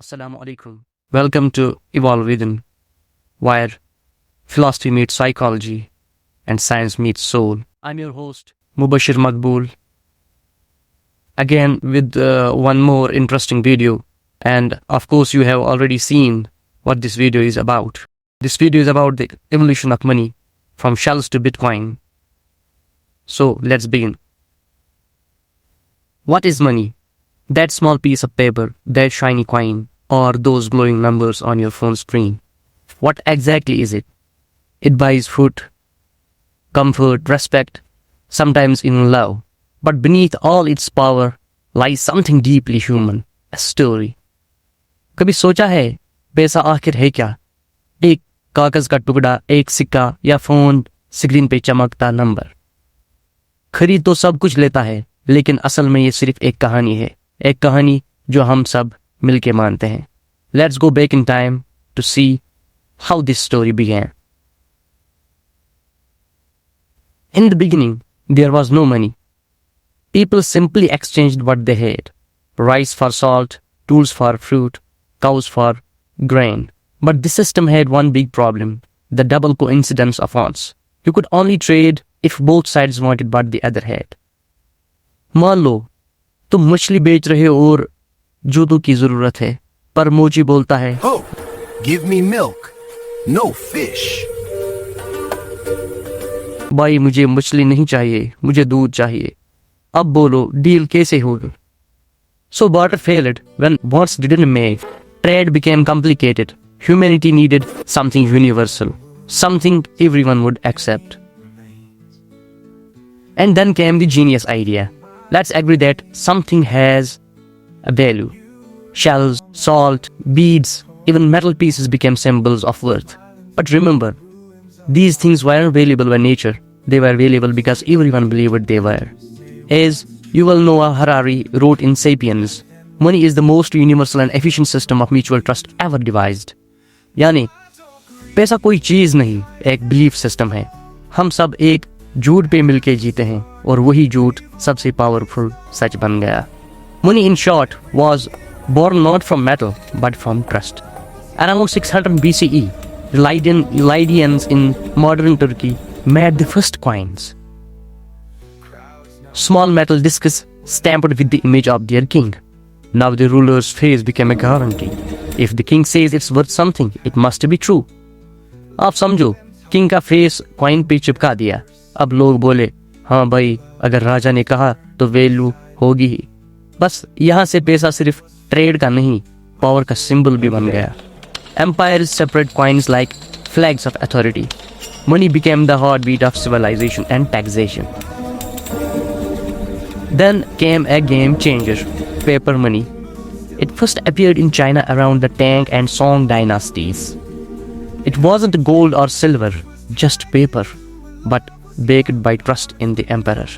Assalamu alaikum. Welcome to Evolve Within, where philosophy meets psychology and science meets soul. I'm your host, Mubashir Maqbool, again with one more interesting video. And of course, you have already seen what this video is about. This video is about the evolution of money from shells to Bitcoin. So let's begin. What is money? That small piece of paper, that shiny coin, or those glowing numbers on your phone screen. What exactly is it? It buys food, comfort, respect, sometimes even love. But beneath all its power lies something deeply human, a story. कभी सोचा है पैसा आखिर है क्या? एक कागज का टुकड़ा, एक सिक्का या फोन स्क्रीन पे चमकता नंबर। खरीद तो सब कुछ लेता है, लेकिन असल में ये सिर्फ एक कहानी है, एक कहानी जो हम सब मिलके मानते हैं। Let's go back in time to see how this story began. In the beginning, there was no money. People simply exchanged what they had: rice for salt, tools for fruit, cows for grain. But the system had one big problem: the double coincidence of odds. You could only trade if both sides wanted what the other had. मान लो तुम मछली बेच रहे हो और जूतों की जरूरत है, पर मोची बोलता है, Oh, give me milk, no fish. भाई मुझे मछली नहीं चाहिए, मुझे दूध चाहिए। अब बोलो डील कैसे होगी? So barter failed when bonds didn't make. Trade became complicated. Humanity needed something universal, something everyone would accept. And then came the genius idea. Let's agree that something has a value. Shells, salt, beads, even metal pieces became symbols of worth. But remember, these things weren't valuable by nature. They were valuable because everyone believed they were. As Yuval Noah Harari wrote in *Sapiens*, money is the most universal and efficient system of mutual trust ever devised. यानी पैसा कोई चीज नहीं, एक belief system है। हम सब एक झूठ पे मिलके जीते हैं और वही झूठ सबसे पावरफुल सच बन गया। Money, in short, was born not from metal but from trust. Around 600 BCE, Lydians in modern Turkey made the first coins. Small metal discs stamped with the image of their king. Now the ruler's face became a guarantee. If the king says it's worth something, it must be true. आप समझो, king का face coin पे चिपका दिया। अब लोग बोले, हाँ भाई, अगर राजा ने कहा तो वैल्यू होगी ही। बस यहाँ से पैसा सिर्फ ट्रेड का नहीं, पावर का सिंबल भी बन गया। Empires separate coins like flags of authority. Money became the heartbeat of civilization and taxation. Then came a game changer: paper money. It first appeared in China around the Tang and Song dynasties. It wasn't gold or silver, just paper, but backed by trust in the emperor.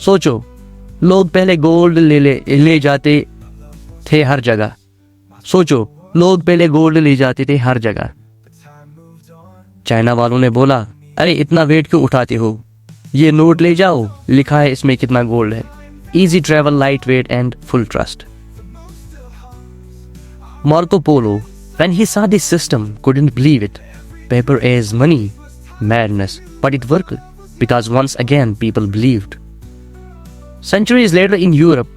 सोचो, लोग पहले gold ले जाते थे हर जगह। सोचो, लोग पहले गोल्ड ले जाते थे हर जगह। चाइना वालों ने बोला, अरे इतना वेट क्यों उठाते हो? ये नोट ले जाओ, लिखा है इसमें कितना गोल्ड है। Easy travel, lightweight and full trust. Marco Polo, when he saw this system, couldn't believe it. Paper as money, madness, but it worked because once again people believed. Centuries later in Europe,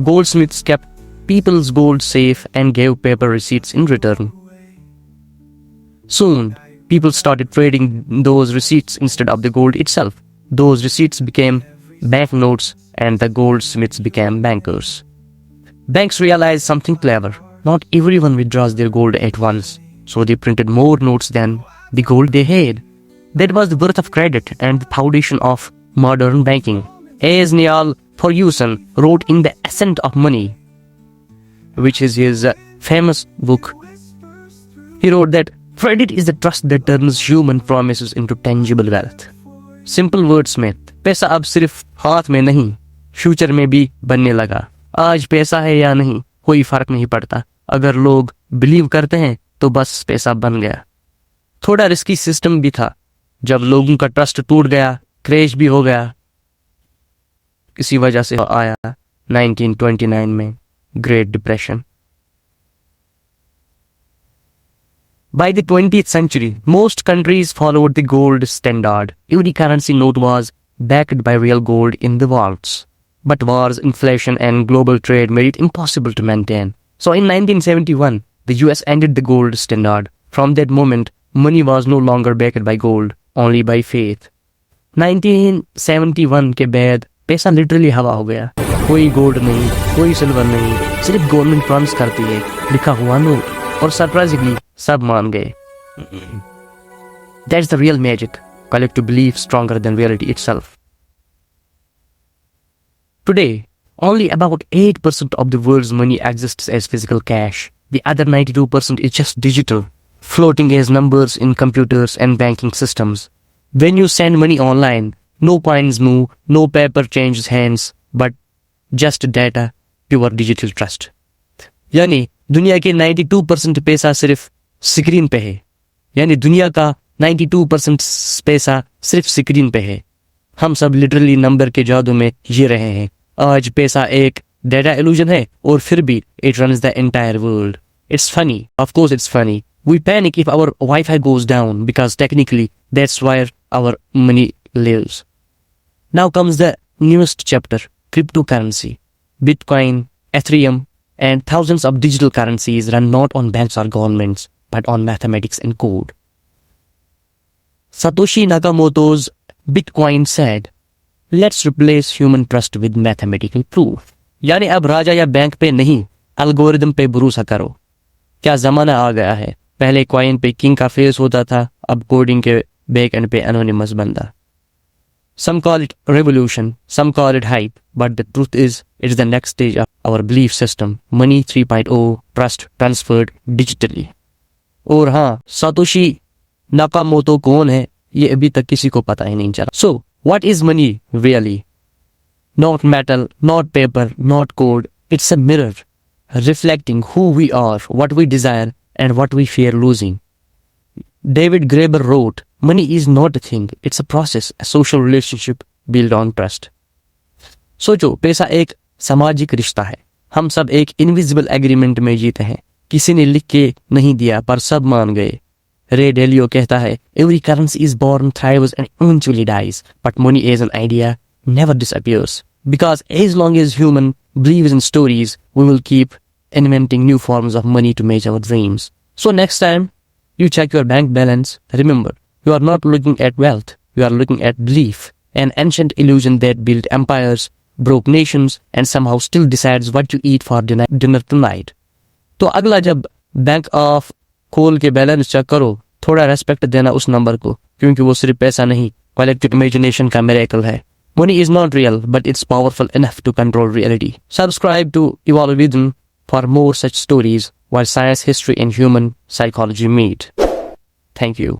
goldsmiths kept people's gold safe and gave paper receipts in return. Soon, people started trading those receipts instead of the gold itself. Those receipts became banknotes and the goldsmiths became bankers. Banks realized something clever. Not everyone withdraws their gold at once, so they printed more notes than the gold they had. That was the birth of credit and the foundation of modern banking. As Niall Ferguson wrote in The Ascent of Money, which is his famous book, he wrote that credit is the trust that turns human promises into tangible wealth. Simple wordsmith, पैसा अब सिर्फ हाथ में नहीं, future में भी बनने लगा। आज पैसा है या नहीं, कोई फर्क नहीं पड़ता। अगर लोग बिलीव करते हैं तो बस पैसा बन गया। थोड़ा रिस्की सिस्टम भी था। जब लोगों का ट्रस्ट टूट गया, क्रैश भी हो गया। इसी वजह से आया 1929 में great depression. By the 20th century, most countries followed the gold standard. Every currency note was backed by real gold in the vaults. But wars, inflation, and global trade made it impossible to maintain. So in 1971, the US ended the gold standard. From that moment, money was no longer backed by gold, only by faith. 1971 के बाद पैसा literally हवा हो गया. कोई gold नहीं, कोई silver नहीं, सिर्फ गवर्नमेंट प्रॉमिस करती है लिखा हुआ नोट, और सरप्राइजिंगली सब मान गए. That's the real magic. Collective belief stronger than reality itself. Today, only about 8% of the world's money exists as physical cash. The other 92% is just digital, floating as numbers in computers and banking systems. When you send money online, no coins move, no paper changes hands, but just data, pure digital trust. यानी दुनिया के 92% पैसा सिर्फ screen पे है. यानी दुनिया का 92% पैसा सिर्फ स्क्रीन पे है. हम सब लिटरली नंबर के जादू में जी रहे हैं. आज पैसा एक डेटा इल्यूजन है, और फिर भी it runs the entire world. It's funny. Of course it's funny. We panic if our Wi-Fi goes down because technically that's where our money lives. Now comes the newest chapter, cryptocurrency. Bitcoin, Ethereum, and thousands of digital currencies run not on banks or governments, but on mathematics and code. Satoshi Nakamoto's Bitcoin said, "Let's replace human trust with mathematical proof." यानी अब राजा या bank पे नहीं, algorithm पे भरोसा करो. क्या जमाना आ गया है. पहले कॉइन पे किंग का फेस होता था, अब कोडिंग के बैक एंड पे एनोनिमस बंदा. Some call it revolution, some call it hype, but the truth is, it's the next stage of our belief system. Money 3.0, trust transferred digitally. और हाँ, सातोशी नाकामोतो कौन है, ये अभी तक किसी को पता ही नहीं चला. So, what is money really? Not metal, not paper, not code. It's a mirror, reflecting who we are, what we desire, and what we fear losing. David Graeber wrote, "Money is not a thing, it's a process, a social relationship built on trust." सोचो, पैसा एक सामाजिक रिश्ता है. हम सब एक invisible agreement में जीते हैं. किसी ने लिख के नहीं दिया, पर सब मान गए. रे डेलियो कहता है, "Every currency is born, thrives, and eventually dies, but money as an idea never disappears. Because as long as human believes in stories, we will keep inventing new forms of money to match our dreams." So next time you check your bank balance, remember, you are not looking at wealth, you are looking at belief, an ancient illusion that built empires, broke nations, and somehow still decides what to eat for dinner tonight. तो अगला जब bank of खोल के balance check करो, थोड़ा respect देना उस number को, क्योंकि वो सिर्फ पैसा नहीं, कलेक्टिव इमेजिनेशन का मिरेकल है. Money is not real, but it's powerful enough to control reality. Subscribe to Evolvism for more such stories while science, history, and human psychology meet. Thank you.